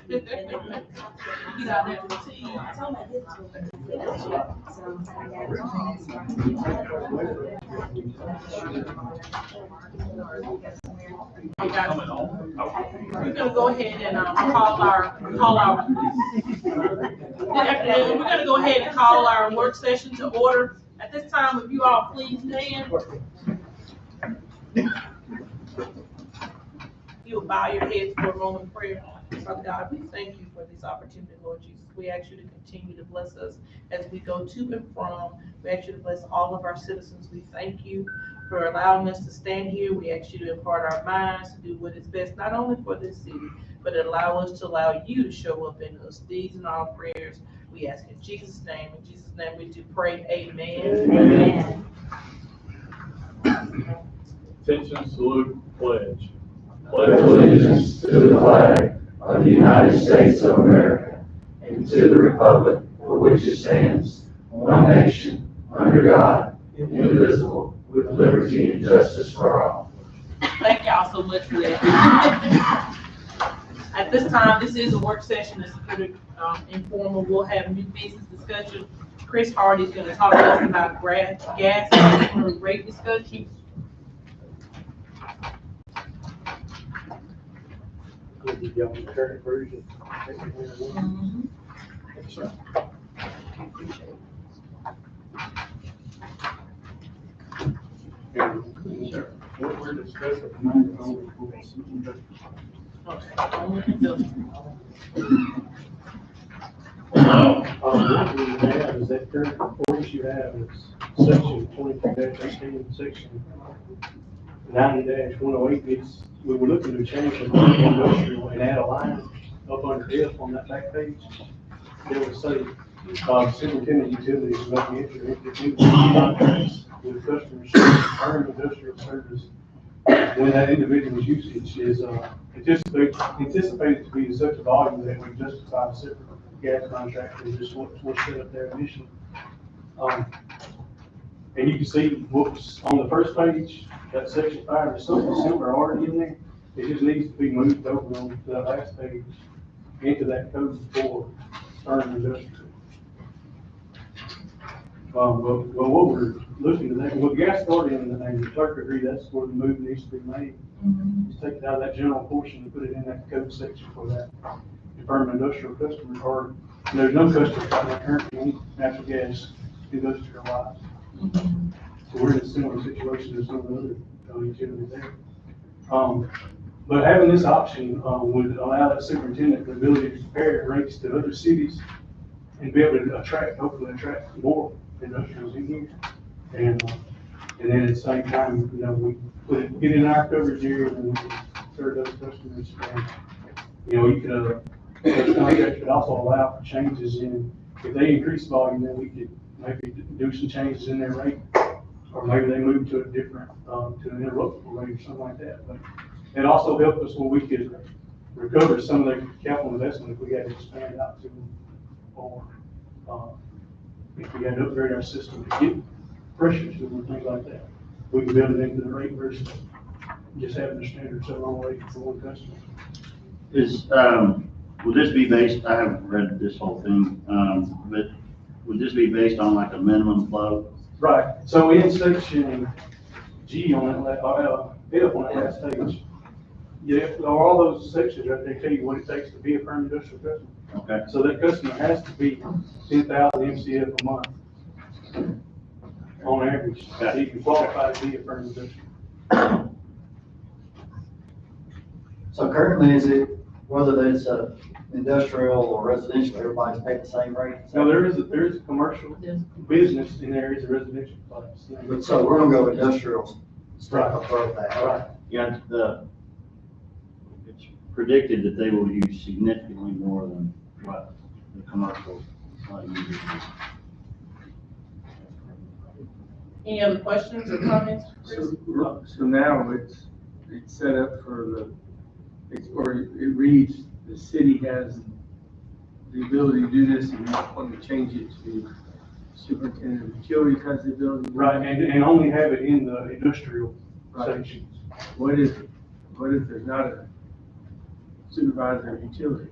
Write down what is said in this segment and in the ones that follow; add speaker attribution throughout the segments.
Speaker 1: You got that routine. Okay. We're gonna go ahead and good afternoon. We're gonna go ahead and call our work session to order. At this time, if you all please stand. You will bow your heads for a moment of prayer. Father God, we thank you for this opportunity, Lord Jesus. We ask you to continue to bless us as we go to and from. We ask you to bless all of our citizens. We thank you for allowing us to stand here. We ask you to impart our minds to do what is best, not only for this city, but allow us to allow you to show up in us. These and all prayers we ask in Jesus' name. In Jesus' name we do pray. Amen.
Speaker 2: Amen. Attention, salute, pledge.
Speaker 3: Pledge allegiance to the flag of the United States of America and to the republic for which it stands, one nation, under God, indivisible, with liberty and justice for all.
Speaker 1: Thank y'all so much for that. At this time, this is a work session. It's pretty informal. We'll have new business discussion. Chris Hardy is going to talk to us about gas and rate discussion.
Speaker 2: Current version. What we're discussing. What we have is that current reports you have is section 22-18, section 90-108. We were looking to change the industrial and add a line up under F on that back page. It would say, superintendent utilities must enter into new contracts with customers for industrial service when that individual's usage is anticipated to be such a volume that we justify a separate gas contract and just what's set up there initially. And you can see what's on the first page, that section 5 is something similar already in there. It just needs to be moved over on the last page into that code for urban industrial. Well, what we're looking at that, the gas guardian and the clerk agree that's where the move needs to be made. Just take it out of that general portion and put it in that code section for that deferment industrial customer, or there's no customer that currently need natural gas industrial wise. So we're in a similar situation as some of the other utilities there. But having this option would allow that superintendent the ability to compare rates to other cities and be able to hopefully attract more industrials in here. And then at the same time, we get in our coverage area and we can serve those customers. And, you could, those contracts could also allow for changes in, if they increase volume, then we could maybe do some changes in their rate, or maybe they move to a different, to an interruptible rate or something like that. But it also helped us where we could recover some of the capital investment if we had to expand out to, or if we had to upgrade our system to get pressure to them, things like that. We can build it into the rate versus just having a standard so long rate for one customer.
Speaker 4: Would this be based, I haven't read this whole thing, but would this be based on like a minimum flow?
Speaker 2: Right. So in section G on that, F on that last page, all those sections right there tell you what it takes to be a firm industrial customer.
Speaker 4: Okay.
Speaker 2: So that customer has to be 10,000 MCF a month on average. So you can qualify to be a firm industrial.
Speaker 5: So currently, is it, whether it's a industrial or residential, everybody's paid the same rate?
Speaker 2: Now there is a commercial business and there is a residential place.
Speaker 5: But so we're gonna go industrial stuff above that.
Speaker 2: Right.
Speaker 4: Yeah, it's predicted that they will use significantly more than what the commercial users.
Speaker 1: Any other questions or comments?
Speaker 6: So now it's set up for or it reads, the city has the ability to do this, and you want to change it to superintendent of utilities has the ability.
Speaker 2: Right, and only have it in the industrial sections.
Speaker 6: What if there's not a supervisor of utility?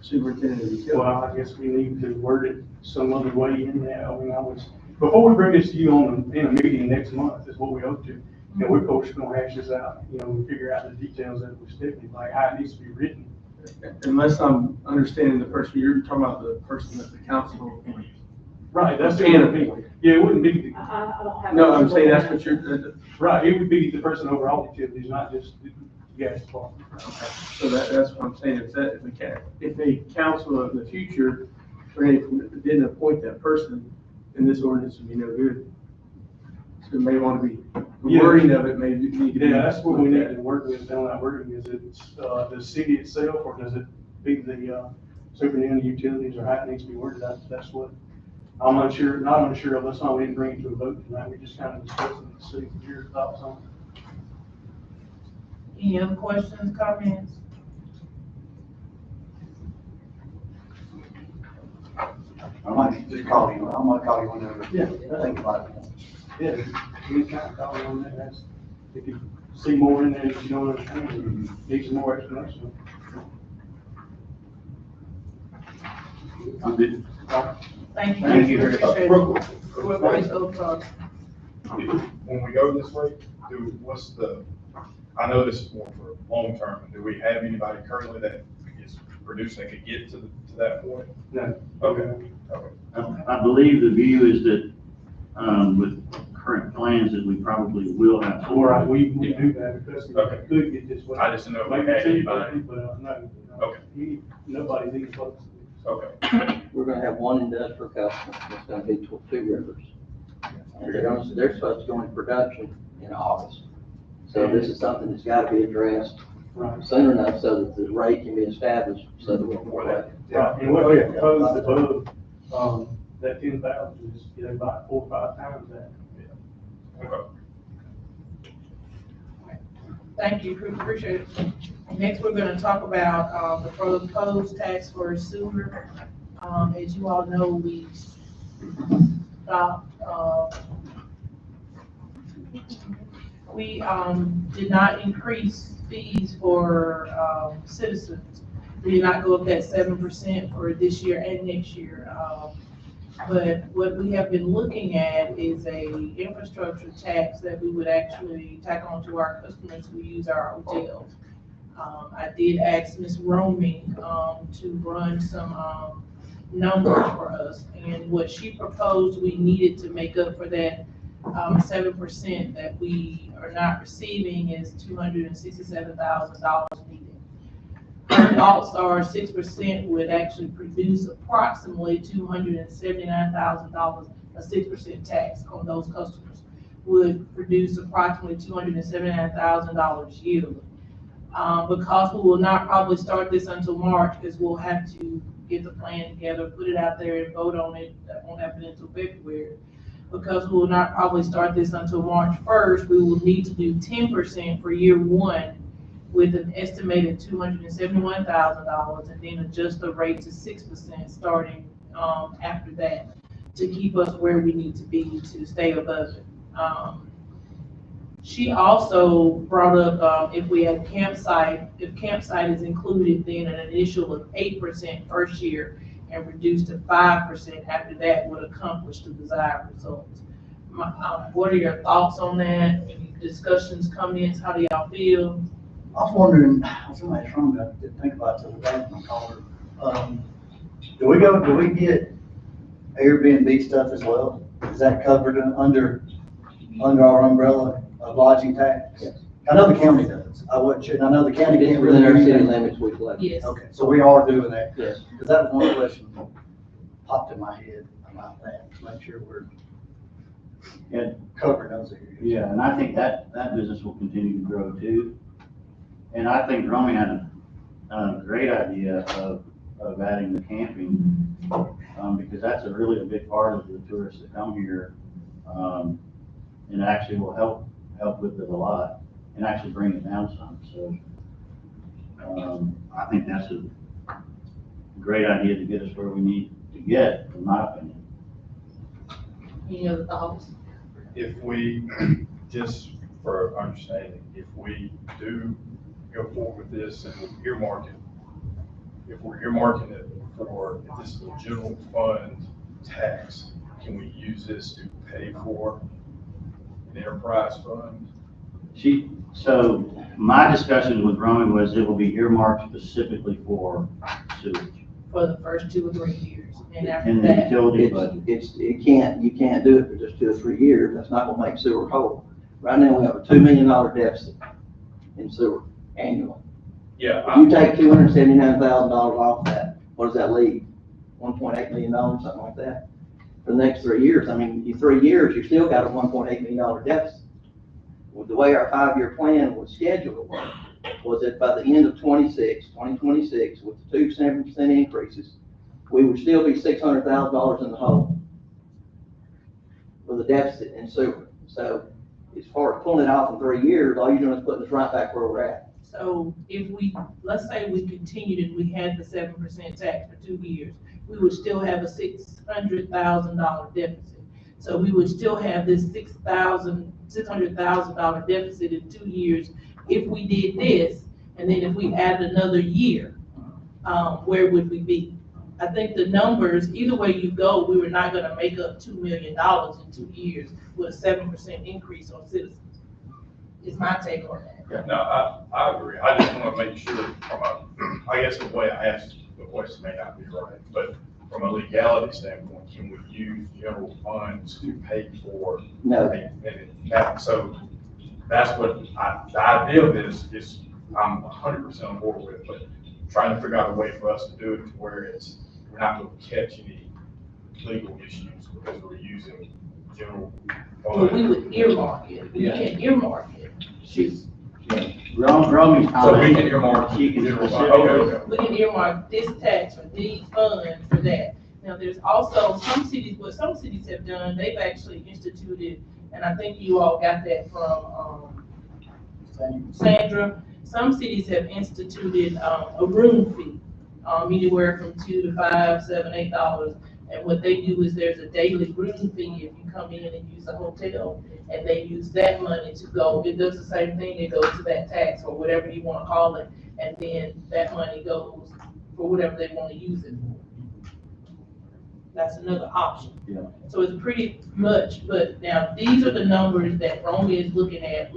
Speaker 6: superintendent of utilities.
Speaker 2: Well, I guess we need to word it some other way in there. I mean, before we bring this to you in a meeting next month, is what we hope to. And we're, of course, gonna hash this out, and figure out the details that we stipulate, like how it needs to be written.
Speaker 6: Unless I'm understanding the person, you're talking about the person that the council.
Speaker 2: Right, that's the
Speaker 6: Can
Speaker 2: other thing. Yeah, it wouldn't be,
Speaker 1: I don't have.
Speaker 6: No, I'm saying that's what you're,
Speaker 2: right, it would be the person over all utilities, not just the gas department.
Speaker 6: so that's what I'm saying, if the council of the future, didn't appoint that person, then this ordinance would be no good. So it may want to be, the
Speaker 2: Yeah.
Speaker 6: wording of it may need to be.
Speaker 2: Yeah, that's what we need to work with, on that wording, is it, the city itself, or does it be the, superintendent of utilities, or how it needs to be worded, that's what, I'm not unsure of, that's why we didn't bring it to a vote tonight, we just kind of discussed it, to see your thoughts on it.
Speaker 1: Any other questions, comments?
Speaker 5: I might just call you, I'm gonna call you whenever.
Speaker 2: Yeah.
Speaker 5: Think about it.
Speaker 2: Yeah, we kind of thought on that, that's, if you see more in there that you don't understand, you need some more explanation.
Speaker 4: I'm good.
Speaker 1: Thank you.
Speaker 2: Thank you.
Speaker 1: Appreciate it.
Speaker 7: Real quick,
Speaker 1: Whoever is over,
Speaker 7: when we go this way, I know this is more for long term, do we have anybody currently that is producing, that could get to that point?
Speaker 2: No.
Speaker 7: Okay.
Speaker 4: I believe the view is that, with current plans, that we probably will have.
Speaker 2: All right, we do that, because we
Speaker 7: Okay.
Speaker 2: could get this way.
Speaker 7: I just didn't know if we
Speaker 2: Maybe
Speaker 7: had
Speaker 2: 230,
Speaker 7: anybody.
Speaker 2: but, no.
Speaker 7: Okay.
Speaker 2: Nobody's even close.
Speaker 7: Okay.
Speaker 8: We're gonna have one industrial customer, it's gonna be Two Rivers. And they're supposed to go into production in August. So this is something that's gotta be addressed
Speaker 2: Right.
Speaker 8: soon enough so that the rate can be established, so that we'll more like.
Speaker 2: Right, and what we proposed above, that 10,000 is, about 4 or 5 times that.
Speaker 7: Okay.
Speaker 1: thank you, appreciate it. Next, we're gonna talk about, the proposed tax for sewer. As you all know, we stopped, we, did not increase fees for, citizens. We did not go up that 7% for this year and next year. But what we have been looking at is a infrastructure tax that we would actually tack on to our customers who use our hotels. I did ask Ms. Roaming, to run some, numbers for us, and what she proposed we needed to make up for that, 7% that we are not receiving is $267,000 needed. Our thoughts are 6% would actually produce approximately $279,000. A 6% tax on those customers would produce approximately $279,000 yearly. Because we will not probably start this until March, because we'll have to get the plan together, put it out there and vote on it. That won't happen until February. Because we will not probably start this until March 1st, we will need to do 10% for year one, with an estimated $271,000, and then adjust the rate to 6% starting, after that, to keep us where we need to be to stay above it. She also brought up, if we had if campsite is included, then an initial of 8% first year and reduced to 5% after that would accomplish the desired results. What are your thoughts on that? Any discussions, comments? How do y'all feel?
Speaker 5: I was wondering, somebody's wrong, I didn't think about it till the day when I called her. Do we get Airbnb stuff as well? Is that covered under our umbrella of lodging tax?
Speaker 8: Yes.
Speaker 5: I know the county does. I wasn't sure, and I know the county
Speaker 8: It's
Speaker 5: can't really
Speaker 8: within
Speaker 5: do
Speaker 8: our city
Speaker 5: anything.
Speaker 8: limits, we collect.
Speaker 1: Yes.
Speaker 5: Okay, so we are doing that.
Speaker 8: Yes.
Speaker 5: Because that was one question that popped in my head about that, to make sure we're
Speaker 4: Yeah.
Speaker 5: covering those areas.
Speaker 4: Yeah, and I think that business will continue to grow too. And I think Romy had a great idea of adding the camping, because that's really a big part of the tourists that come here. And actually will help with it a lot, and actually bring it down some, so. I think that's a great idea to get us where we need to get, in my opinion.
Speaker 1: Any other thoughts?
Speaker 7: If we, just for understanding, if we do go forward with this and we earmark it, if we're earmarking it for, if this is a general fund tax, can we use this to pay for an enterprise fund?
Speaker 4: So my discussion with Romy was it will be earmarked specifically for sewage
Speaker 1: For the first 2 or 3 years, and after
Speaker 4: and the
Speaker 1: that,
Speaker 4: utility budget.
Speaker 8: You can't do it for just 2 or 3 years. That's not gonna make sewer whole. Right now, we have a $2 million deficit in sewer annually.
Speaker 7: Yeah,
Speaker 8: If you take $279,000 off that, what does that leave? $1.8 million, something like that. For the next 3 years, I mean, 3 years, you still got a $1.8 million deficit. With the way our 5-year plan was scheduled, was that by the end of 2026, with the 2% increases, we would still be $600,000 in the hole with a deficit in sewer. So as far as pulling it off in 3 years, all you're doing is putting us right back where we're at.
Speaker 1: so if we, let's say we continued and we had the 7% tax for 2 years, we would still have a $600,000 deficit. So we would still have this $600,000 deficit in 2 years if we did this, and then if we added another year, where would we be? I think the numbers, either way you go, we were not gonna make up $2 million in 2 years with a 7% increase on citizens. Is my take on that.
Speaker 7: no, I agree. I just want to make sure from I guess the way I asked the question may not be right, but from a legality standpoint, can we use general funds to pay for?
Speaker 8: No.
Speaker 7: So that's what the idea of this is I'm 100% on board with, but trying to figure out a way for us to do it to where we're not going to catch any legal issues because we're using general
Speaker 1: Well, we
Speaker 7: funds.
Speaker 1: would earmark it, we can't earmark it.
Speaker 4: Romy's comment.
Speaker 7: So we can earmark
Speaker 4: She can
Speaker 7: general fund.
Speaker 4: specifically.
Speaker 7: Okay.
Speaker 1: We can earmark this tax for these funds for that. Now, there's also some cities, what some cities have done, they've actually instituted, and I think you all got that from, Sandra. Some cities have instituted, a room fee, anywhere from $2 to $5, $7, $8. And what they do is there's a daily room fee if you come in and use a hotel, and they use that money to go, it does the same thing, it goes to that tax or whatever you wanna call it, and then that money goes for whatever they wanna use it for. That's another option.
Speaker 4: Yeah.
Speaker 1: So it's pretty much, but now, these are the numbers that Romy is looking at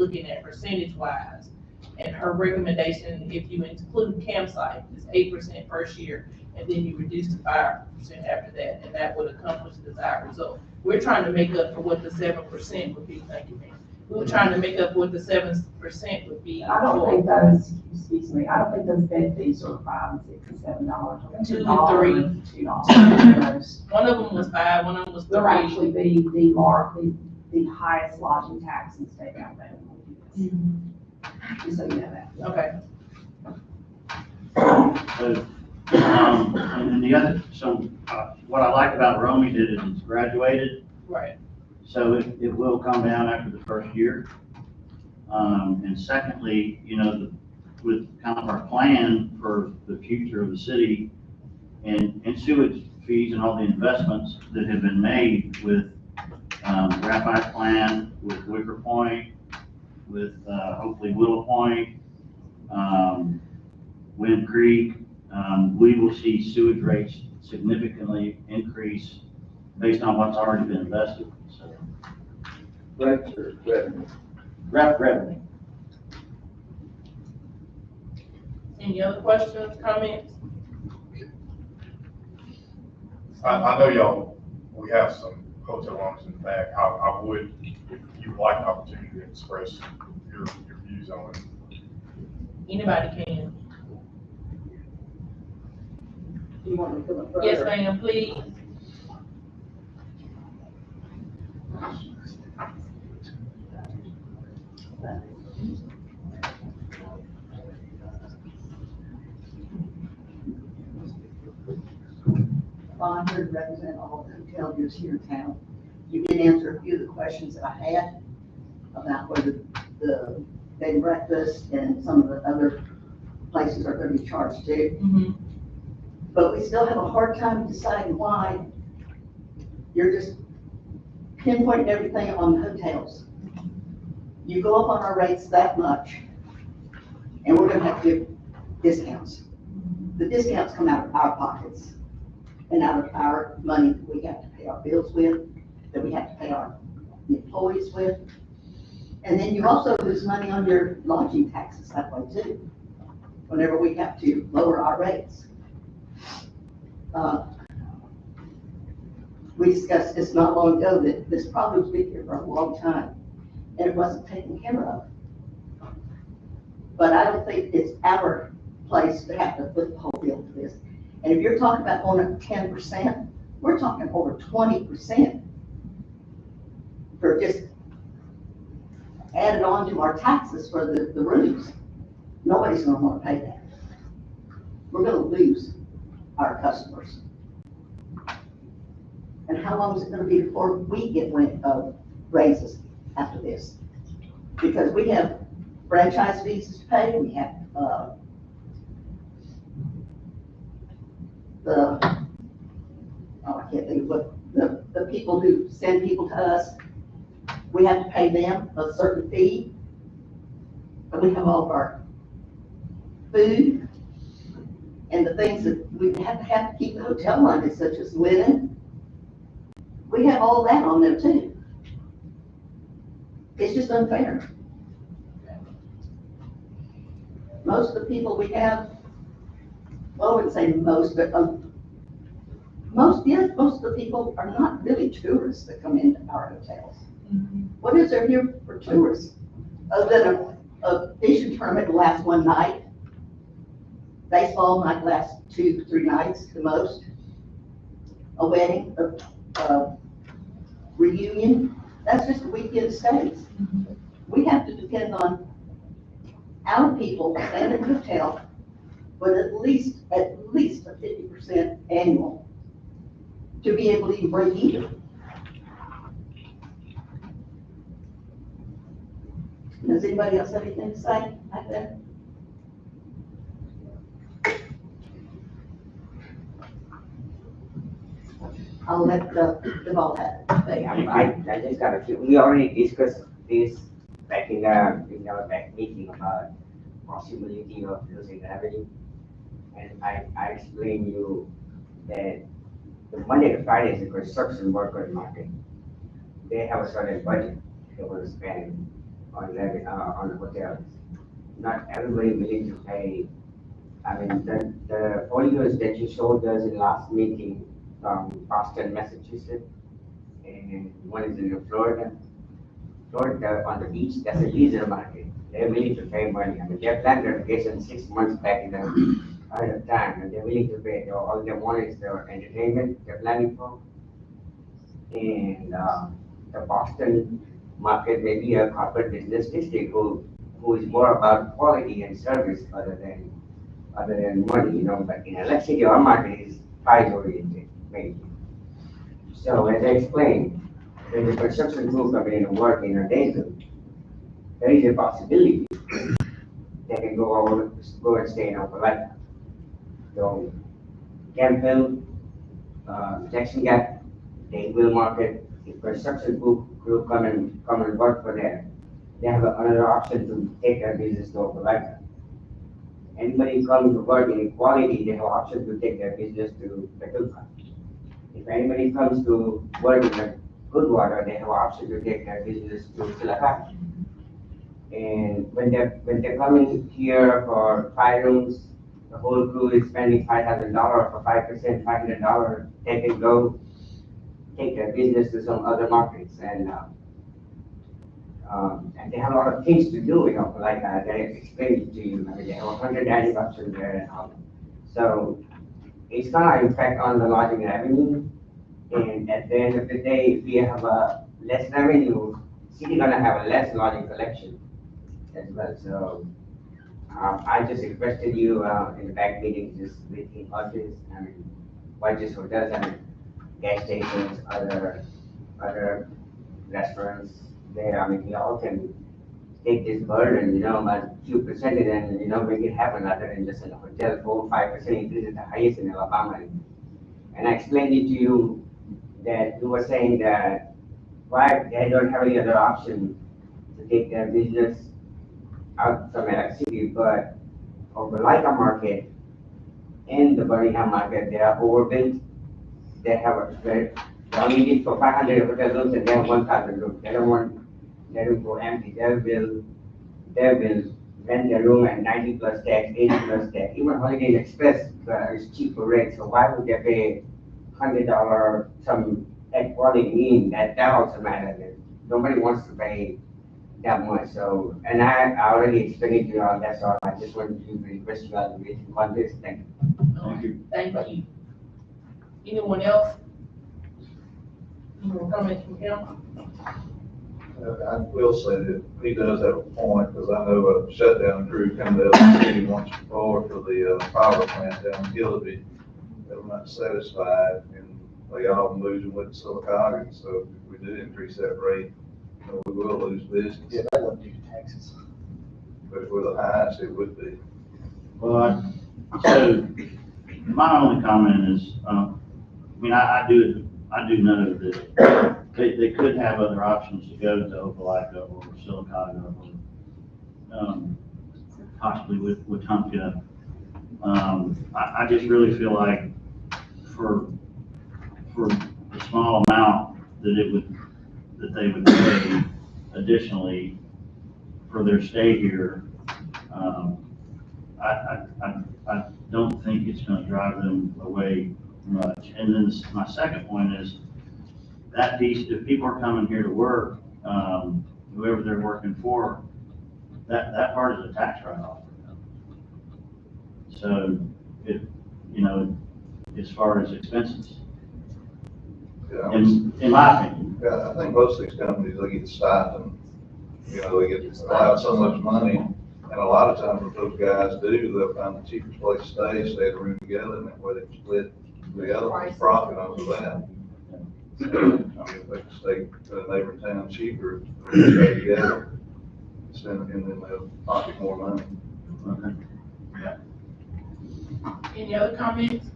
Speaker 1: percentage wise. And her recommendation, if you include campsite, is 8% first year, and then you reduce to 5% after that, and that would accomplish the desired result. We're trying to make up for what the 7% would be, thank you, ma'am. We were trying to make up what the 7% would be.
Speaker 9: I don't think those, excuse me, I don't think those bed fees are $5 and $6 and $7. I think
Speaker 1: $2
Speaker 9: they're
Speaker 1: and
Speaker 9: $1, $2.
Speaker 1: One of them was 5, one of them was 3.
Speaker 9: They'll actually be the highest lodging tax in the state of Alabama. Just so you know that.
Speaker 1: Okay.
Speaker 4: So, and then the other, what I like about Romy did is it's graduated,
Speaker 1: Right.
Speaker 4: so it will come down after the first year. And secondly, with kind of our plan for the future of the city and sewage fees and all the investments that have been made with Graphite Plant, with Wicker Point, with hopefully Willow Point, Wind Creek, we will see sewage rates significantly increase based on what's already been invested. So,
Speaker 8: Rates or revenue?
Speaker 4: revenue.
Speaker 1: Any other questions, comments?
Speaker 7: I know y'all, we have some hotel rooms in the back. I would, if you would like the opportunity to express your views on it.
Speaker 1: Anybody can.
Speaker 9: You want me to come up further?
Speaker 1: Yes, ma'am, please.
Speaker 10: Well, I'm here to represent all the hoteliers here in town. You did answer a few of the questions that I had about whether the bed and breakfast and some of the other places are going to be charged too.
Speaker 1: Mm-hmm.
Speaker 10: But we still have a hard time deciding why you're just pinpointing everything on the hotels. You go up on our rates that much, and we're gonna have to give discounts. the discounts come out of our pockets and out of our money that we have to pay our bills with, that we have to pay our employees with. And then you also lose money on your lodging taxes that way too, whenever we have to lower our rates. We discussed this not long ago, that this problem's been here for a long time, and it wasn't taken care of. But I don't think it's our place to have to put the whole bill to this. And if you're talking about going up 10%, we're talking over 20% for just added on to our taxes for the rooms. Nobody's gonna wanna pay that. We're gonna lose our customers. And how long is it gonna be before we get raises after this? Because we have franchise fees to pay, we have, I can't think of what, the people who send people to us, we have to pay them a certain fee. And we have all of our food and the things that we have to keep the hotel running, such as linen. We have all that on them too. It's just unfair. Most of the people we have, well, I wouldn't say most, but most of the people are not really tourists that come into our hotels. What is there here for tourists? Other than a fishing tournament will last one night. Baseball might last 2, 3 nights the most. A wedding, a reunion, that's just a weekend stays. We have to depend on our people staying at the hotel with at least a 50% annual to be able to even break even. Does anybody else have anything to say like that? I'll let Deval have it.
Speaker 11: I just got a few, we already discussed this back in our back meeting about possibility of losing revenue. And I explained you that the Monday to Friday is a construction worker market. They have a certain budget they want to spend on the hotels. Not everybody willing to pay. I mean, the folios that you showed us in last meeting from Boston, Massachusetts, and one is in Florida. Florida on the beach, that's a leisure market. They're willing to pay money. I mean, they planned their vacation 6 months back in the ahead of time, and they're willing to pay. All they want is their entertainment they're planning for. And the Boston market may be a corporate business district who is more about quality and service other than money, But in Alex City, our market is price oriented, mainly. So as I explained, when the construction crew come in and work in a day, there is a possibility they can go and stay in Opelika. So Campbell, Jackson Gap, Danville Market, if construction crew come and work for them, they have another option to take their business to Opelika. Anybody who comes to work in Equality, they have option to take their business to Petulpa. If anybody comes to work in Goodwater, they have option to take their business to Silacati. And when they're coming here for 5 rooms, the whole crew is spending $5,000 for 5%, $500. They can go take their business to some other markets, and they have a lot of things to do, like I explained to you. I mean, they have 100 dining options there and all. So it's gonna impact on the lodging revenue. And at the end of the day, if we have a less revenue, city gonna have a less lodging collection as well. So I just requested you in the back meeting, just within office, I mean, why just hotels, I mean, gas stations, other restaurants there. I mean, we all can take this burden, about few percentage and, make it happen rather than just in a hotel, 4-5% increase is the highest in Alabama. And I explained it to you that you were saying that why they don't have any other option to take their business out from Alex City, but Opelika market, in the Birmingham market, they are overbuilt. They have they only need for 500 hotel rooms and they have 1,000 rooms. They don't want, they don't go empty. They will rent their room at 90 plus tax, 80 plus tax. Even Holiday Inn Express is cheaper rate, so why would they pay $100 some at Holiday Inn? That also matters. Nobody wants to pay that much, so, and I already explained to you all, that's all. I just wanted to request you all to meet on this. Thank you.
Speaker 1: Thank you. Anyone else? Any more comments from him?
Speaker 12: I will say that he does have a point, because I know a shutdown crew come to the city once before for the power plant down in Gillespie. They were not satisfied, and they all moved and went to Silicaga. So if we do increase that rate, we will lose business.
Speaker 5: Yeah, that wouldn't be taxes.
Speaker 12: But if we're the highest, it would be.
Speaker 4: Well, so my only comment is, I mean, I do know that they could have other options to go to Opelika or Silicaga or possibly with Wetumpka. I just really feel like for the small amount that they would pay additionally for their stay here, I don't think it's gonna drive them away much. And then my second point is that piece, if people are coming here to work, whoever they're working for, that part is a tax write-off for them. So if, as far as expenses,
Speaker 12: Yeah,
Speaker 4: in my opinion.
Speaker 12: Yeah, I think most of these companies, they get stipend, they get allowed so much money. And a lot of times what those guys do, they'll find the cheapest place to stay in a room together, and that way they split the other one's profit over that. I mean, if they can stay in a neighboring town cheaper, they stay together, and then they'll pocket more money.
Speaker 4: Okay.
Speaker 1: Any other comments?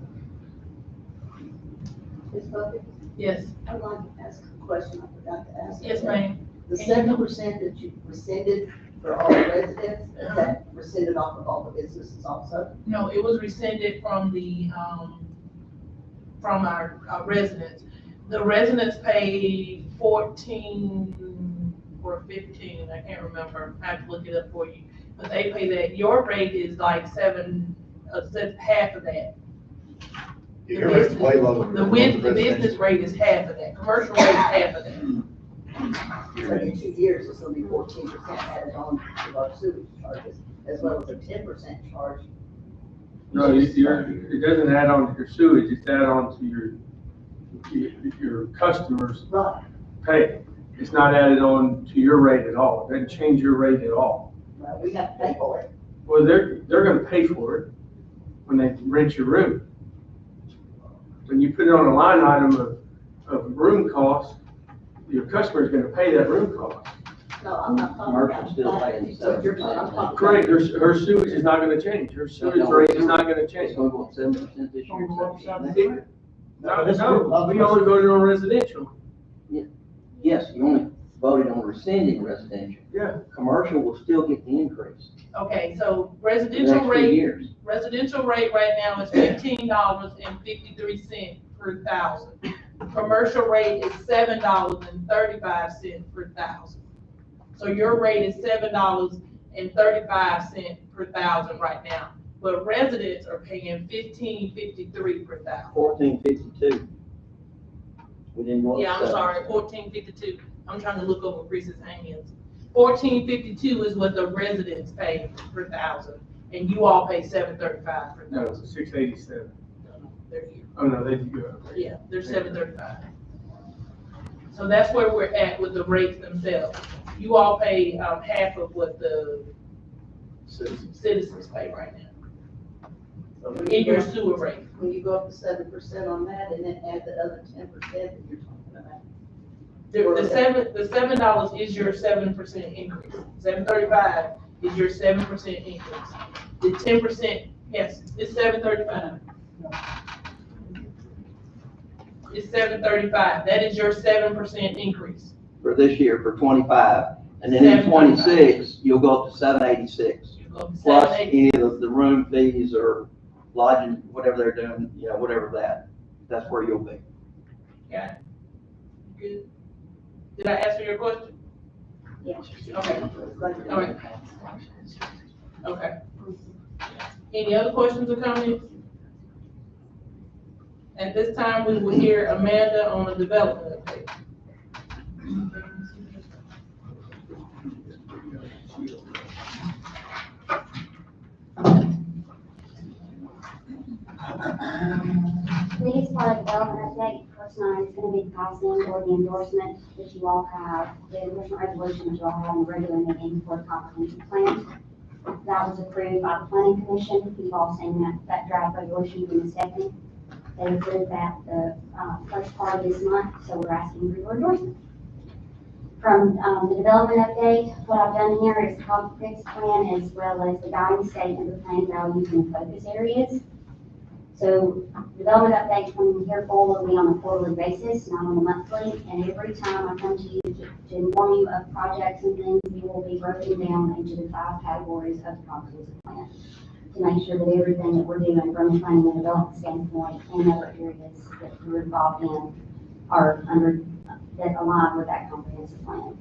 Speaker 10: Ms. Bucket,
Speaker 1: Yes.
Speaker 10: I'd like to ask a question I forgot to ask.
Speaker 1: Yes, ma'am.
Speaker 10: The 7% that you rescinded for all the residents, is that rescinded off of all the businesses also?
Speaker 1: No, it was rescinded from from our residents. The residents paid 14 or 15, I can't remember, I have to look it up for you. But they pay that, your rate is like half of that.
Speaker 5: Your rate's way lower.
Speaker 1: The business rate is half of that, commercial rate is half of that.
Speaker 10: So in 2 years, it's gonna be 14% added on to our sewage charges, as well as a 10% charge.
Speaker 6: No, it doesn't add on to your sewage, it's add on to your customers'
Speaker 10: Right,
Speaker 6: pay. It's not added on to your rate at all. It doesn't change your rate at all.
Speaker 10: well, we have to pay for it.
Speaker 6: Well, they're gonna pay for it when they rent your room. When you put it on a line item of room cost, your customer's gonna pay that room cost.
Speaker 10: No, I'm not talking
Speaker 8: Commercial
Speaker 10: about
Speaker 8: still
Speaker 10: that.
Speaker 8: paying
Speaker 10: So you're, I'm talking.
Speaker 6: Correct, her sewage is not gonna change. Her sewage rate is not gonna
Speaker 8: It's
Speaker 6: change.
Speaker 8: gonna go up 7% this year.
Speaker 6: No, we only voted on residential.
Speaker 8: Yes, you only voted on rescinding residential.
Speaker 6: Yeah.
Speaker 8: Commercial will still get the increase.
Speaker 1: Okay, so
Speaker 8: for the
Speaker 1: residential
Speaker 8: next 2
Speaker 1: rate,
Speaker 8: years.
Speaker 1: residential rate right now is $15.53 per thousand. Commercial rate is $7.35 per thousand. So your rate is $7.35 per thousand right now, but residents are paying $15.53 per thousand.
Speaker 8: 1452. We didn't go up.
Speaker 1: Yeah, I'm
Speaker 8: 7.
Speaker 1: sorry, $14.52. I'm trying to look over Chris's hands. $14.52 is what the residents pay per thousand, and you all pay $7.35 per
Speaker 6: No,
Speaker 1: thousand.
Speaker 6: 687.
Speaker 1: They're here.
Speaker 6: Oh, no, they do go up.
Speaker 1: Yeah, they're $7.35. So that's where we're at with the rates themselves. You all pay half of what the citizens pay right now in your sewer rate.
Speaker 10: When you go up to 7% on that, and then add the other 10% that you're talking about.
Speaker 1: The $7 is your 7% increase. $7.35 is your 7% increase. The 10%, yes, it's $7.35. It's $7.35. That is your 7% increase.
Speaker 8: For this year, for 25. And then in 26, you'll go up to 786.
Speaker 1: You go to
Speaker 8: Plus
Speaker 1: 7.80.
Speaker 8: any of the room fees or lodging, whatever they're doing, you know, whatever that's where you'll be.
Speaker 1: Got it. Good. Did I answer your question?
Speaker 10: Yes.
Speaker 1: Okay. All right. Okay. Any other questions or comments? At this time, we will hear Amanda on the development update.
Speaker 13: The biggest part of the development update, first night, is gonna be the passing or the endorsement that you all have, the endorsement resolution that you all have in the regular meeting for the comprehensive plan. That was approved by the planning commission. You've all seen that draft resolution in the second. They approved that the first part of this month, so we're asking for your endorsement. From the development update, what I've done here is a comprehensive plan as well as the guiding statement of plan values and focus areas. So development updates when you hear full will be on a quarterly basis, not on a monthly. And every time I come to you to inform you of projects and things, you will be broken down into the 5 categories of the comprehensive plan to make sure that everything that we're doing from a planning and development standpoint and other areas that we're involved in are under, that align with that comprehensive plan.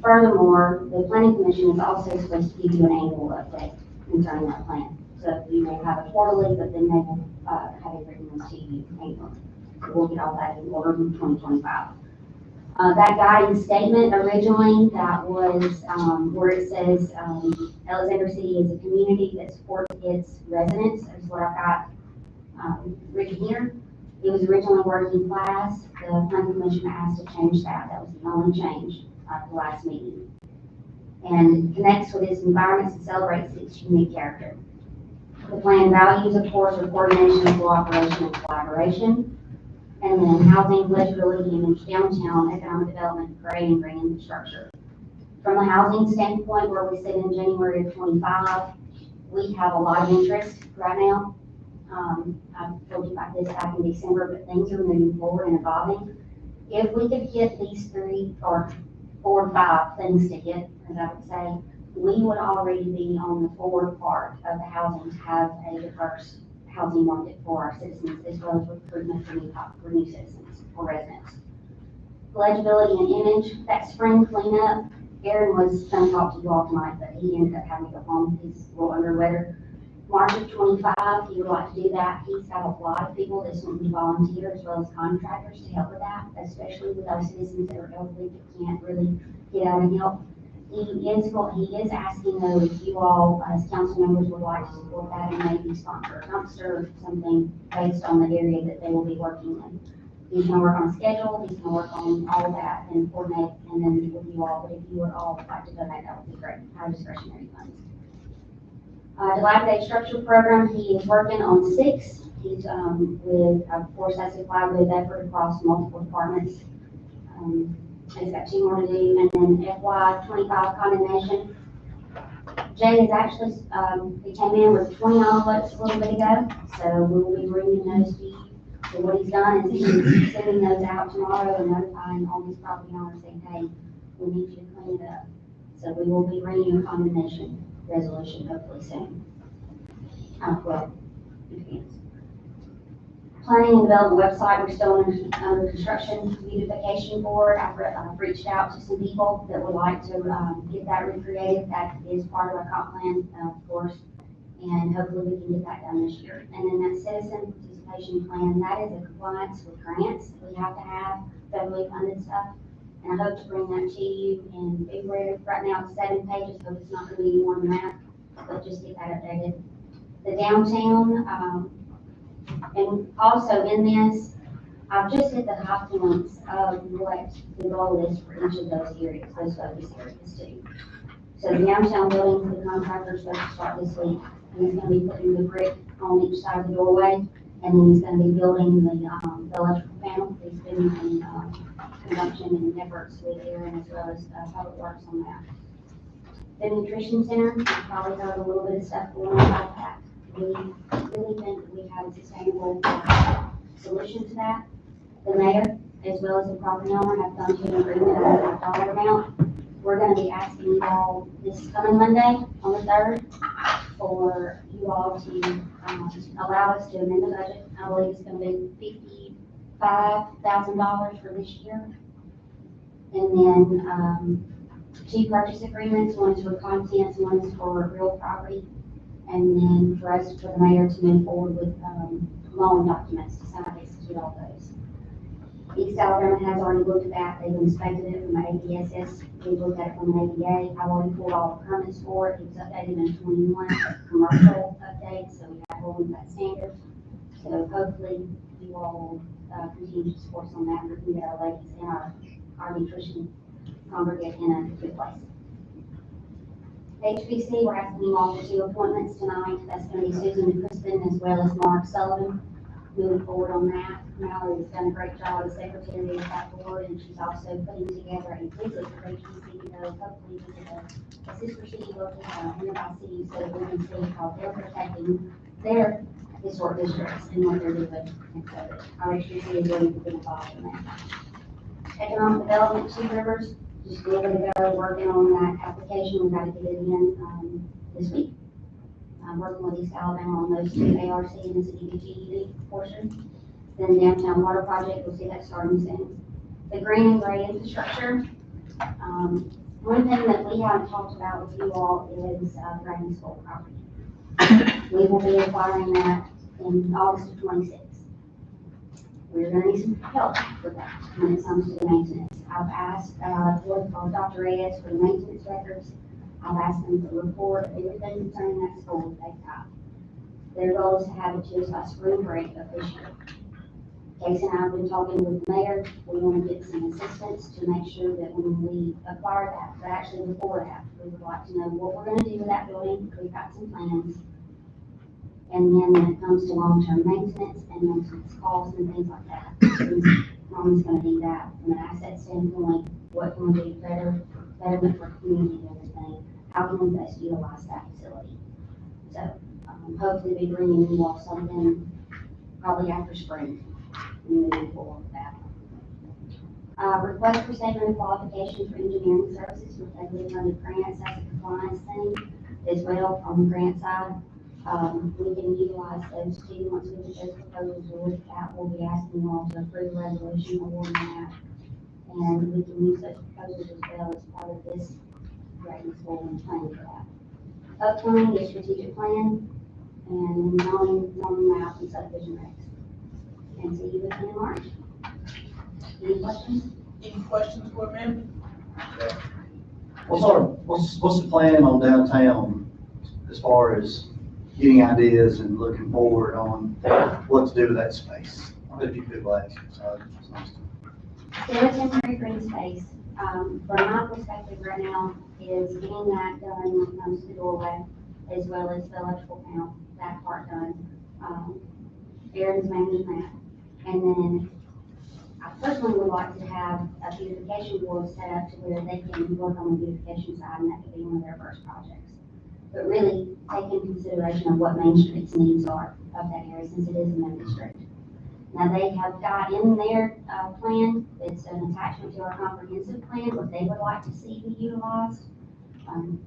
Speaker 13: Furthermore, the planning commission is also supposed to give you an annual update concerning that plan. So you will have a quarterly, but then they will have it written to you annually. So we'll get all that in order in 2025. That guiding statement originally, that was where it says Alexander City is a community that supports its residents, is what I've got written here. It was originally working class. The planning commission asked to change that. That was the only change at the last meeting. And connects with its environments and celebrates its unique character. The plan values, of course, are coordination, cooperation, and collaboration. And then housing, legibility, and downtown economic development, creating green infrastructure. From a housing standpoint, where we sit in January of 25, we have a lot of interest right now. I told you about this back in December, but things are moving forward and evolving. If we could get these 3 or 4 or 5 things to hit, as I would say, we would already be on the forward part of the housing to have a diverse housing market for our citizens, as well as recruitment for new citizens or residents. Legibility and image, that spring cleanup, Aaron was going to talk to you all tonight, but he ended up having to go home. He's a little under weather. March of 25, he would like to do that. He's got a lot of people that want to volunteer as well as contractors to help with that, especially with those citizens that are elderly that can't really get out and help. He is asking though if you all as council members would like to support that and maybe sponsor a dumpster or something based on the area that they will be working in. He's gonna work on a schedule, he's gonna work on all of that and coordinate and then with you all, but if you would all like to donate, that would be great, our discretionary funds. Dilapidated structure program, he is working on 6. He's with, of course, that's a collaborative effort across multiple departments. He's got 2 more to do, and then FY 25 condemnation. Jay is actually, he came in with 20 envelopes a little bit ago, so we will be bringing those to you. So what he's done is he's sending those out tomorrow and notifying all these property owners saying, hey, we need you to clean it up. So we will be bringing a condemnation resolution hopefully soon. Well, in advance. Planning and development website, we're still under construction beautification board. I've reached out to some people that would like to get that recreated. That is part of our comp plan, of course, and hopefully we can get that done this year. And then that citizen participation plan, that is a compliance with grants that we have to have, federally funded stuff. And I hope to bring that to you in February. Right now it's 7 pages, so it's not going to be any more than that, but just get that updated. The downtown, and also in this, I've just hit the high points of what the goal is for each of those areas, those focus areas too. So the downtown building, the contractor's supposed to start this week, and he's going to be putting the brick on each side of the doorway, and then he's going to be building the electrical panel. He's been in conjunction and efforts with Aaron as well as Public Works on that. The nutrition center, you probably heard a little bit of stuff going on about that. We really think that we have a sustainable solution to that. The mayor, as well as the property owner, have come to an agreement on the dollar amount. We're going to be asking you all this coming Monday on the 3rd for you all to, allow us to amend the budget. I believe it's gonna be $55,000 for this year. And then, 2 purchase agreements, one is for contents, one is for real property. And then for us, for the mayor to move forward with, loan documents to sign, execute all those. East Alabama has already looked at that, they've inspected it from the APSS, we looked at it from the ADA, I've already pulled all the permits for it, it was updated in 21, commercial update, so we have all of that standard. So hopefully you all will, continue to support us on that, we can get our ladies and our nutrition congregate in a good place. HBC, we're asking you all for 2 appointments tonight, that's gonna be Susan Crispin as well as Mark Sullivan. Moving forward on that, Mallory has done a great job as secretary of that board, and she's also putting together a visit for HBC to go, hopefully visit a sister city local, nearby city, so that we can see how they're protecting their historic districts and what they're doing. And so our HBC is really involved in that. Economic Development, 2 Rivers, just a little bit ago, working on that application, we got to get it in, this week. I'm working with East Alabama on those 2 ARC and the CDBG portion. Then downtown water project, we'll see that starting soon. The green and gray infrastructure. One thing that we haven't talked about with you all is the Dragon School property. We will be acquiring that in August of 26. We're going to need some help with that when it comes to the maintenance. I've asked for Dr. Reyes for the maintenance records. I've asked them to report everything concerning that school that they've got. Their goal is to have it to us spring break of this year. Casey and I have been talking with the mayor. We want to get some assistance to make sure that when we acquire that, but actually before that, we would like to know what we're going to do with that building. We've got some plans. And then when it comes to long-term maintenance and maintenance costs and things like that, Roman's going to do that from an asset standpoint. What can we do betterment for community and everything? How can we best utilize that facility? So hopefully be bringing you all something probably after spring and moving forward with that. Request for statement of qualification for engineering services with heavily funded grants as a compliance thing as well on the grant side. We can utilize those 2 once we get those proposals to look at. We'll be asking you all to approve a resolution awarding that. And we can use those proposals as well as part of this Dragon School and planning for that. Upcoming is strategic plan and zoning map and subdivision regs. And see you again in March. Any questions?
Speaker 1: Any questions for me?
Speaker 5: What's the plan on downtown as far as getting ideas and looking forward on what to do with that space? If you could, like,
Speaker 13: Still a temporary green space. From my perspective right now is getting that done when it comes to the doorway, as well as the electrical panel, that part done. Aaron's managing that. And then I personally would like to have a beautification board set up to where they can work on the beautification side, and that could be one of their first projects. But really take into consideration of what Main Street's needs are of that area, since it is a main district. Now, they have got in their plan, it's an attachment to our comprehensive plan, what they would like to see be utilized.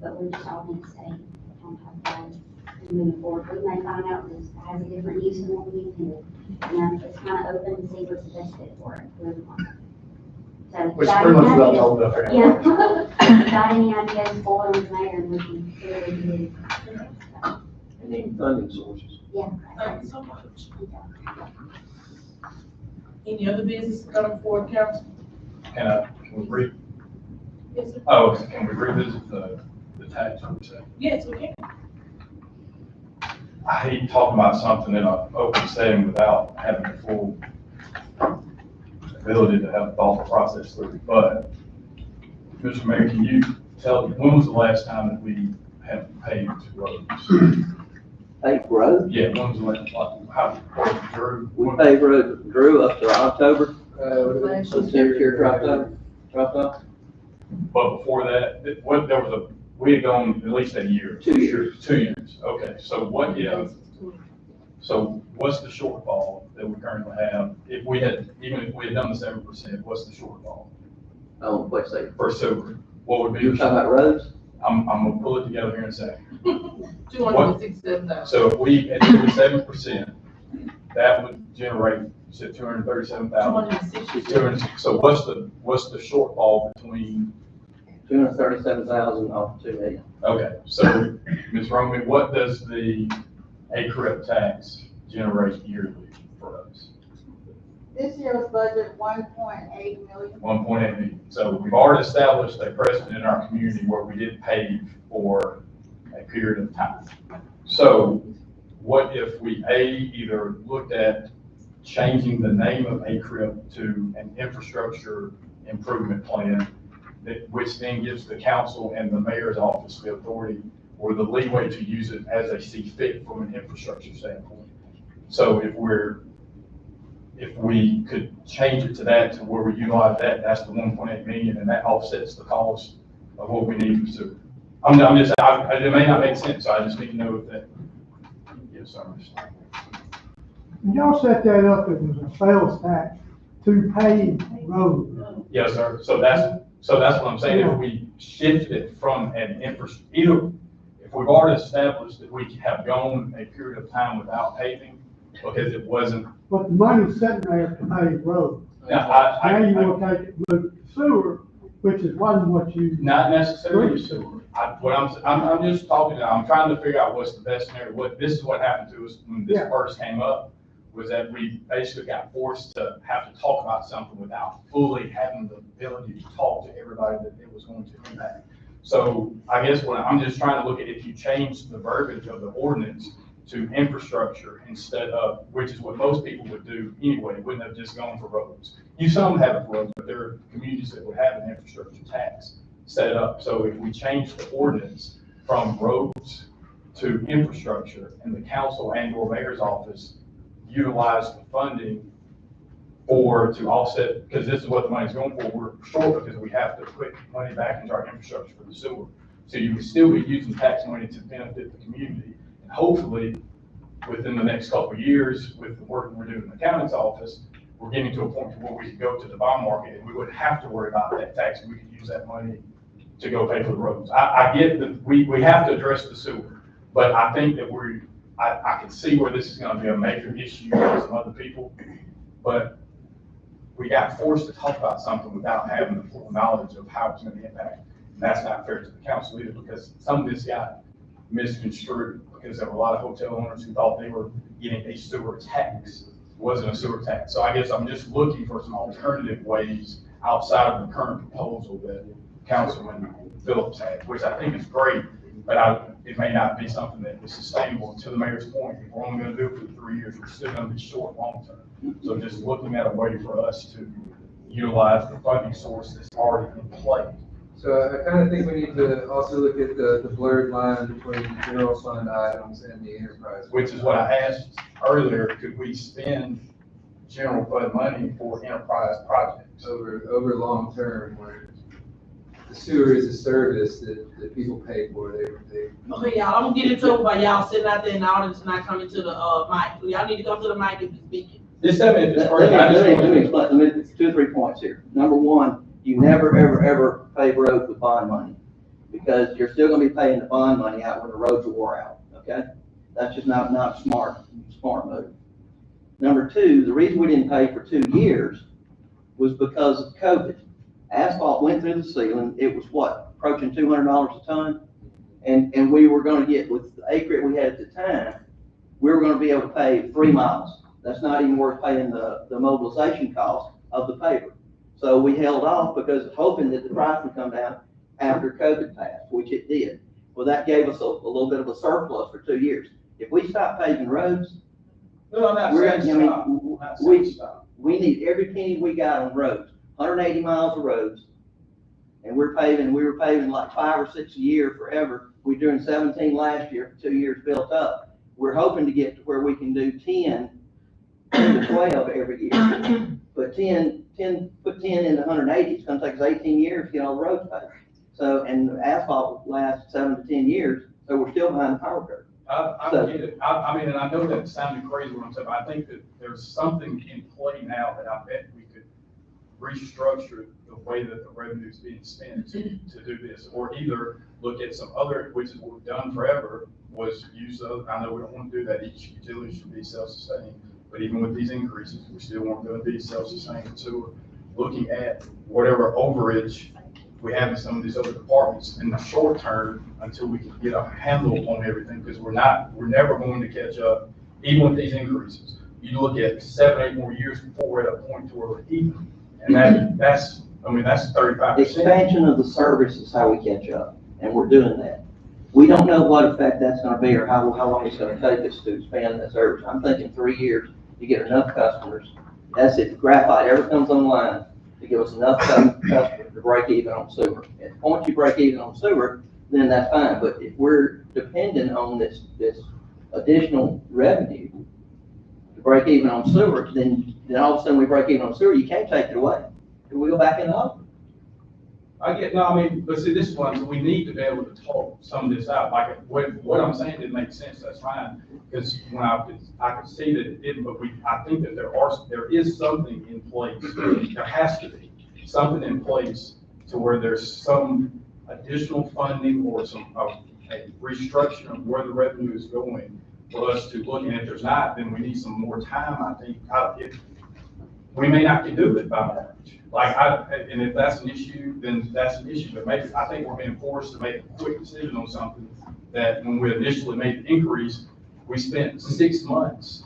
Speaker 13: But we're just all going to stay on top of that and moving forward. We may find out this has a different use than what we intended. You know, it's kind of open to see what's the best fit for it, for everyone. So,
Speaker 5: which pretty much about the whole stuff.
Speaker 13: yeah. Got any ideas for them, Mayor, and we can see what we can do.
Speaker 8: Any funding sources?
Speaker 13: Yeah.
Speaker 1: Thank you so much. Any other business coming forward, council?
Speaker 7: Can we
Speaker 1: Yes, sir.
Speaker 7: can we revisit the tax reset?
Speaker 1: Yes, we can.
Speaker 7: I hate talking about something in an open setting without having the full ability to have a thoughtful process through it. But, Mr. Mayor, can you tell me, when was the last time that we have paved roads?
Speaker 8: Paved road?
Speaker 7: Yeah, when was the last, how, Drew?
Speaker 8: We paved road, Drew, up to October.
Speaker 6: Last
Speaker 8: So here dropped off.
Speaker 7: But before that, we had gone at least a year.
Speaker 8: 2 years.
Speaker 7: 2 years, okay, so what's the shortfall that we currently have? Even if we had done the 7%, what's the shortfall
Speaker 8: Oh, what's that?
Speaker 7: for sewer? What would be
Speaker 8: You
Speaker 7: the
Speaker 8: talking about
Speaker 7: shortfall?
Speaker 8: roads?
Speaker 7: I'm gonna pull it together here in a second.
Speaker 1: 267,000.
Speaker 7: So if we, at 7%, that would generate, you said 237,000.
Speaker 1: 260.
Speaker 7: So what's the shortfall between,
Speaker 8: 237,000 off 2 million.
Speaker 7: okay, so Ms. Roman, what does the ACREP tax generate yearly for us?
Speaker 14: This year's budget, 1.8 million.
Speaker 7: 1.8 million. So we've already established a precedent in our community where we did pay for a period of time. So what if we either looked at changing the name of ACREP to an infrastructure improvement plan, which then gives the council and the mayor's office the authority or the leeway to use it as they see fit from an infrastructure standpoint. So if we could change it to that, to where we utilize that, that's the 1.8 million, and that offsets the cost of what we need to do. It may not make sense, so I just need to know if that, yes, sir.
Speaker 15: Y'all set that up as a sales tax to pay roads.
Speaker 7: Yes, sir. So that's what I'm saying. If we shift it from an either, if we've already established that we have gone a period of time without paving because it wasn't.
Speaker 15: But the money's sitting there to pay roads.
Speaker 7: Now,
Speaker 15: Now you will take it with sewer, which is wasn't what you.
Speaker 7: Not necessarily sewer. I'm just talking, I'm trying to figure out what's the best scenario. This is what happened to us when this first came up, was that we basically got forced to have to talk about something without fully having the ability to talk to everybody that it was going to impact. So I guess I'm just trying to look at if you change the verbiage of the ordinance to infrastructure instead of, which is what most people would do anyway, wouldn't have just gone for roads. Some have it for roads, but there are communities that would have an infrastructure tax set up. So if we change the ordinance from roads to infrastructure, and the council and or mayor's office utilize the funding to offset, because this is what the money's going for, we're short because we have to put money back into our infrastructure for the sewer. So you can still be using tax money to benefit the community. And hopefully, within the next couple of years, with the work we're doing in the county's office, we're getting to a point where we could go to the bond market and we wouldn't have to worry about that tax. We could use that money to go pay for the roads. I get that we have to address the sewer, but I think that I can see where this is going to be a major issue for some other people, but we got forced to talk about something without having the full knowledge of how it's going to impact. And that's not fair to the council either, because some of this got misconstrued because there were a lot of hotel owners who thought they were getting a sewer tax. It wasn't a sewer tax. So I guess I'm just looking for some alternative ways outside of the current proposal that Councilman Phillips had, which I think is great, but it may not be something that is sustainable. To the mayor's point, if we're only going to do it for 3 years, we're still going to be short long term. So just looking at a way for us to utilize the funding source that's already in play.
Speaker 6: So I kind of think we need to also look at the blurred line between the general fund items and the enterprise.
Speaker 7: Which is what I asked earlier, could we spend general fund money for enterprise projects?
Speaker 6: Over long term, where the sewer is a service that people pay for.
Speaker 1: Okay, y'all, I'm gonna get into it while y'all sitting out there in the audience and not coming to the, mic. Y'all need to come to the mic if you're speaking.
Speaker 7: Just tell me if it's correct.
Speaker 8: Let me explain, 2 or 3 points here. Number one, you never, ever, ever pay roads with bond money, because you're still gonna be paying the bond money out when the roads are wore out, okay? That's just not smart move. Number two, the reason we didn't pay for 2 years was because of COVID. Asphalt went through the ceiling. It was what, approaching $200 a ton? And we were gonna get, with the acreage we had at the time, we were gonna be able to pave 3 miles. That's not even worth paying the mobilization cost of the paver. So we held off because hoping that the price would come down after COVID passed, which it did. Well, that gave us a little bit of a surplus for 2 years. If we stop paving roads, we need every penny we got on roads, 180 miles of roads. And we were paving like 5 or 6 a year forever. We were doing 17 last year, 2 years built up. We're hoping to get to where we can do 10 to 12 every year. But put 10 into 180, it's gonna take us 18 years to get all the roads paved. So, and the asphalt will last 7 to 10 years, so we're still behind the power curve.
Speaker 7: I get it. I mean, and I know that sounded crazy when I'm saying, but I think that there's something in play now that I bet we could restructure the way that the revenue is being spent to do this, or either look at some other, which is what we've done forever, was use those. I know we don't want to do that. Each utility should be self-sustaining, but even with these increases, we still want them to be self-sustaining. So we're looking at whatever overage we have in some of these other departments in the short term until we can get a handle on everything, because we're never going to catch up, even with these increases. You look at 7, 8 more years before we're at a point to where we're even, and that's 35%.
Speaker 8: Expansion of the service is how we catch up, and we're doing that. We don't know what effect that's gonna be or how long it's gonna take us to expand that service. I'm thinking 3 years to get enough customers. That's if graphite ever comes online, to give us enough customers to break even on sewer. At the point you break even on sewer, then that's fine, but if we're dependent on this additional revenue to break even on sewer, then all of a sudden we break even on sewer, you can't take it away. We go back in the office.
Speaker 7: But see, this one, we need to be able to talk some of this out. Like, what I'm saying didn't make sense, that's fine. Because when I could see that it didn't, but I think that there is something in place. There has to be something in place to where there's some additional funding or a restructuring of where the revenue is going for us to look. And if there's not, then we need some more time, I think. We may not can do it by March. And if that's an issue, then that's an issue. But maybe, I think we're being forced to make a quick decision on something that when we initially made the increase, we spent 6 months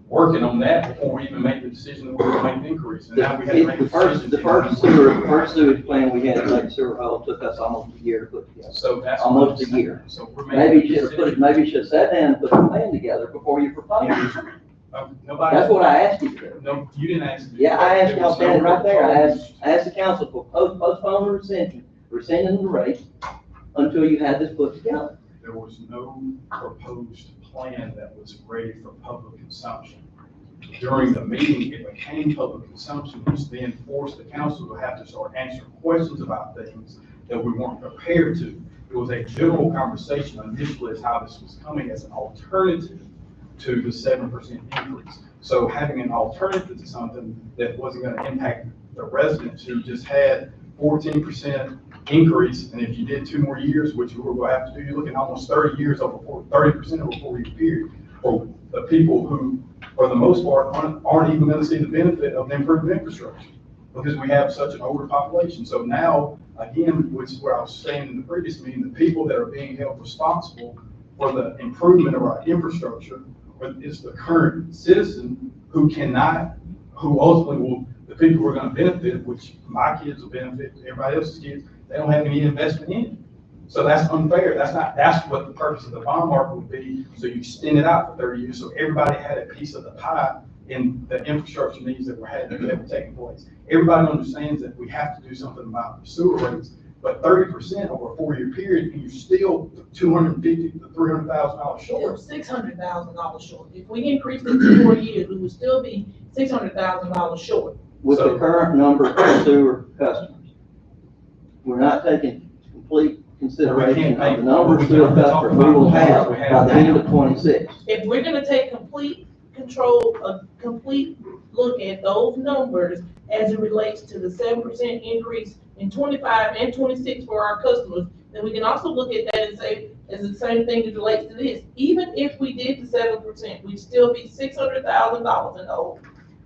Speaker 7: working on that before we even made the decision that we were going to make the increase. And now we have to make
Speaker 8: The first sewage plan we had, like sewer hole, took us almost a year to put together.
Speaker 7: So that's
Speaker 8: almost a year.
Speaker 7: So we're
Speaker 8: Maybe you should have sat down and put a plan together before you proposed. That's what I asked you to do.
Speaker 7: No, you didn't ask me.
Speaker 8: Yeah, I asked y'all standing right there. I asked the council for postpone the rescinding the rate until you had this put together.
Speaker 7: There was no proposed plan that was ready for public consumption. During the meeting, it became public consumption, which then forced the council to have to start answering questions about things that we weren't prepared to. It was a general conversation initially as how this was coming as an alternative to the 7% increase. So having an alternative to something that wasn't going to impact the residents who just had 14% increase, and if you did 2 more years, which you were going to have to do, you're looking almost 30 years over 30% over a 4-year period for the people who, for the most part, aren't even going to see the benefit of the improved infrastructure because we have such an older population. So now, again, which is where I was saying in the previous meeting, the people that are being held responsible for the improvement of our infrastructure is the current citizen who ultimately will, the people who are going to benefit, which my kids will benefit, everybody else's kids, they don't have any investment in it. So that's unfair. That's what the purpose of the bond market would be. So you extend it out for 30 years. So everybody had a piece of the pie in the infrastructure needs that were taking place. Everybody understands that we have to do something about the sewer rates, but 30% over a 4-year period, and you're still $250,000 to $300,000 short.
Speaker 1: $600,000 short. If we increased it to 4 years, we would still be $600,000 short.
Speaker 8: With the current number of sewer customers, we're not taking complete consideration of the number of sewer customers we will have by the end of 26.
Speaker 1: If we're gonna take complete control, a complete look at those numbers as it relates to the 7% increase in 25 and 26 for our customers, then we can also look at that and say, is the same thing that relates to this. Even if we did the 7%, we'd still be $600,000 in the hole.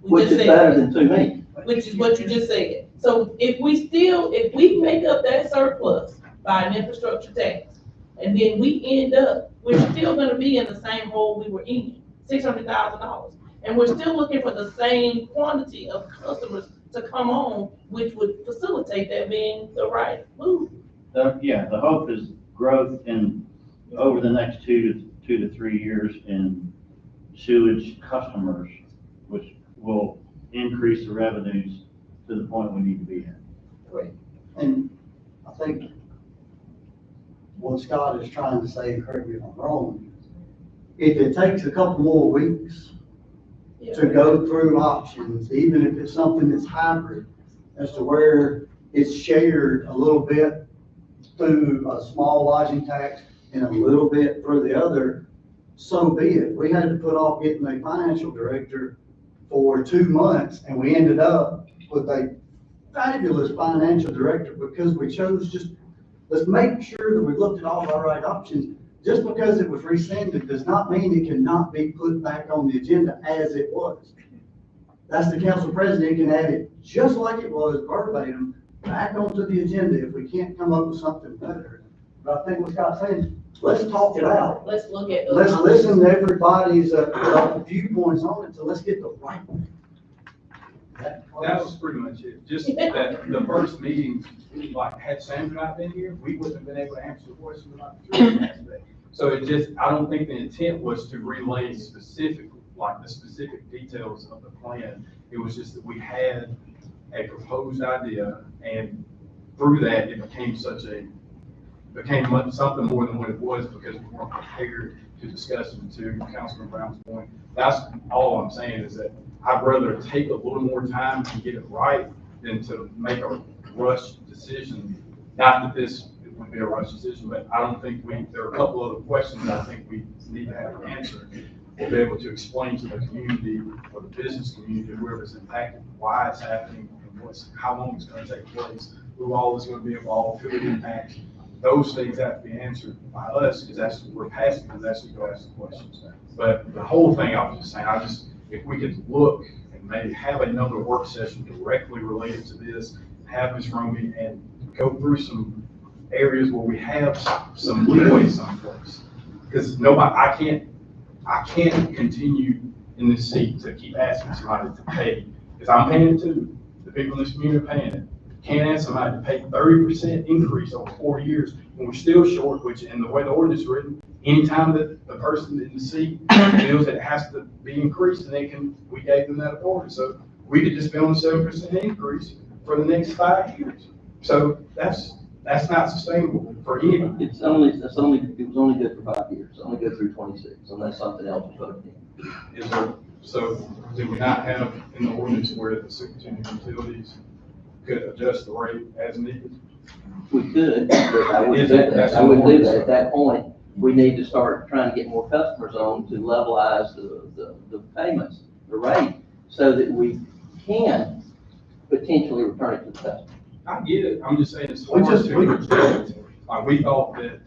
Speaker 8: Which is better than 2 million.
Speaker 1: Which is what you just said. So if we make up that surplus by an infrastructure tax, and then we end up, we're still gonna be in the same hole we were in, $600,000. And we're still looking for the same quantity of customers to come on, which would facilitate that being the right move.
Speaker 4: The hope is growth over the next 2 to 3 years in sewage customers, which will increase the revenues to the point we need to be at.
Speaker 1: Right.
Speaker 5: And I think what Scott is trying to say, and correct me if I'm wrong, if it takes a couple more weeks to go through options, even if it's something that's hybrid, as to where it's shared a little bit through a small lodging tax and a little bit for the other, so be it. We had to put off getting a financial director for 2 months, and we ended up with a fabulous financial director because we chose just, let's make sure that we looked at all of our right options. Just because it was rescinded does not mean it cannot be put back on the agenda as it was. That's the council president can add it just like it was verbatim back onto the agenda if we can't come up with something better. But I think what Scott's saying, let's talk it out.
Speaker 1: Let's look at.
Speaker 5: Let's listen to everybody's viewpoints on it, so let's get the right one.
Speaker 6: That was pretty much it. Just that the first meeting, like, had Sam not been here, we wouldn't have been able to answer the question about the tourism aspect. So it just, I don't think the intent was to relay specific, like the specific details of the plan. It was just that we had a proposed idea, and through that, it became something more than what it was because we weren't prepared to discuss it. To Councilman Brown's point, that's all I'm saying is that I'd rather take a little more time and get it right than to make a rush decision. Not that this would be a rush decision, but I don't think there are a couple other questions that I think we need to have an answer. We'll be able to explain to the community or the business community, whoever's impacted, why it's happening and how long it's going to take place, who all is going to be involved, who it impacts. Those things have to be answered by us because we're passing, because that's who go ask the questions. But the whole thing, I was just saying, if we could look and maybe have another work session directly related to this, have Ms. Romey and go through some areas where we have some leeway someplace. Because I can't continue in this seat to keep asking somebody to pay, because I'm paying it too. The people in this community are paying it. Can't ask somebody to pay 30% increase over 4 years when we're still short, which in the way the ordinance is written, anytime that the person in the seat feels that it has to be increased, and we gave them that authority. So we could just be on a 7% increase for the next 5 years. So that's not sustainable for anybody.
Speaker 8: It was only good for 5 years, it's only good through 26, unless something else is voted in.
Speaker 6: So do we not have in the ordinance where the superintendent of utilities could adjust the rate as needed?
Speaker 8: We could, but I wouldn't do that. I wouldn't do that. At that point, we need to start trying to get more customers on to levelize the payments, the rate, so that we can potentially return it to the customer.
Speaker 6: I get it. I'm just saying it's hard to reject. Like, we thought that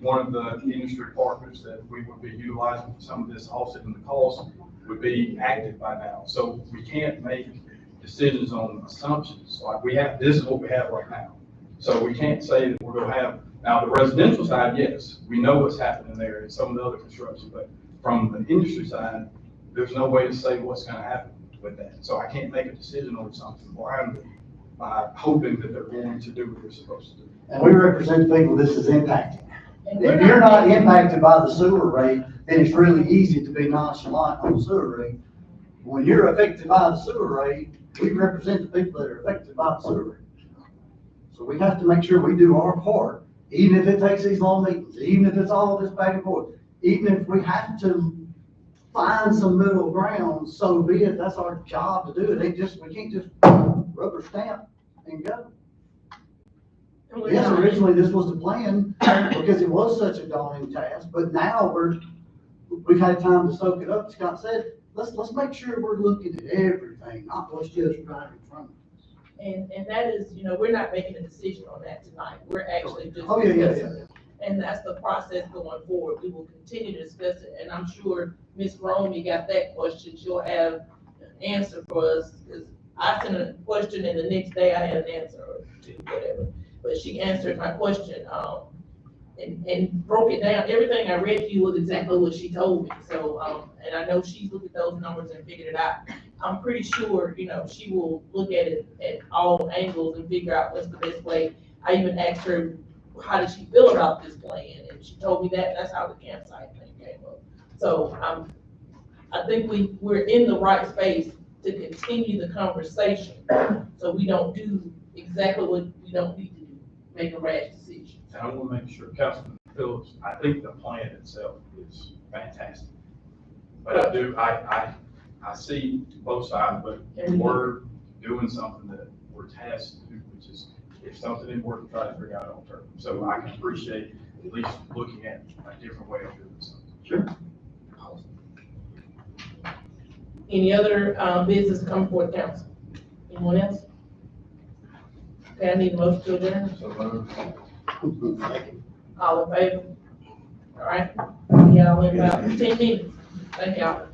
Speaker 6: one of the industry partners that we would be utilizing for some of this offset in the cost would be active by now. So we can't make decisions on assumptions. Like, this is what we have right now. So we can't say that we're gonna have, now the residential side, yes, we know what's happening there and some of the other construction, but from the industry side, there's no way to say what's gonna happen with that. So I can't make a decision on something blindly by hoping that they're going to do what they're supposed to do.
Speaker 5: And we represent the people this is impacting. If you're not impacted by the sewer rate, then it's really easy to be nonchalant on the sewer rate. When you're affected by the sewer rate, we represent the people that are affected by the sewer rate. So we have to make sure we do our part, even if it takes these long meetings, even if it's all this back and forth, even if we have to find some middle ground, so be it. That's our job to do it. We can't just rubber stamp and go. Yes, originally this was the plan because it was such a daunting task, but now we've had time to soak it up. Scott said, let's make sure we're looking at everything, not what's just right in front of us.
Speaker 1: And that is, we're not making a decision on that tonight. We're actually just
Speaker 5: Oh, yeah.
Speaker 1: discussing. And that's the process going forward. We will continue to discuss it, and I'm sure Ms. Romey got that question. She'll have an answer for us, because I sent a question and the next day I had an answer or two, whatever. But she answered my question, and broke it down. Everything I read to you was exactly what she told me. So, and I know she's looked at those numbers and figured it out. I'm pretty sure, she will look at it at all angles and figure out what's the best way. I even asked her, how did she feel about this plan? And she told me that's how the campsite thing came up. So, I think we're in the right space to continue the conversation, so we don't do exactly what we don't need to do, make a rash decision.
Speaker 6: And I want to make sure, Councilman Phillips, I think the plan itself is fantastic. But I see both sides, but we're doing something that we're tasked to do, which is, if something didn't work, try to figure out an alternative. So I can appreciate at least looking at a different way of doing something.
Speaker 8: Sure.
Speaker 1: Any other business come before the council? Anyone else? Okay, I need a motion to adjourn. All in favor? All right, y'all in about 10 minutes. Thank y'all.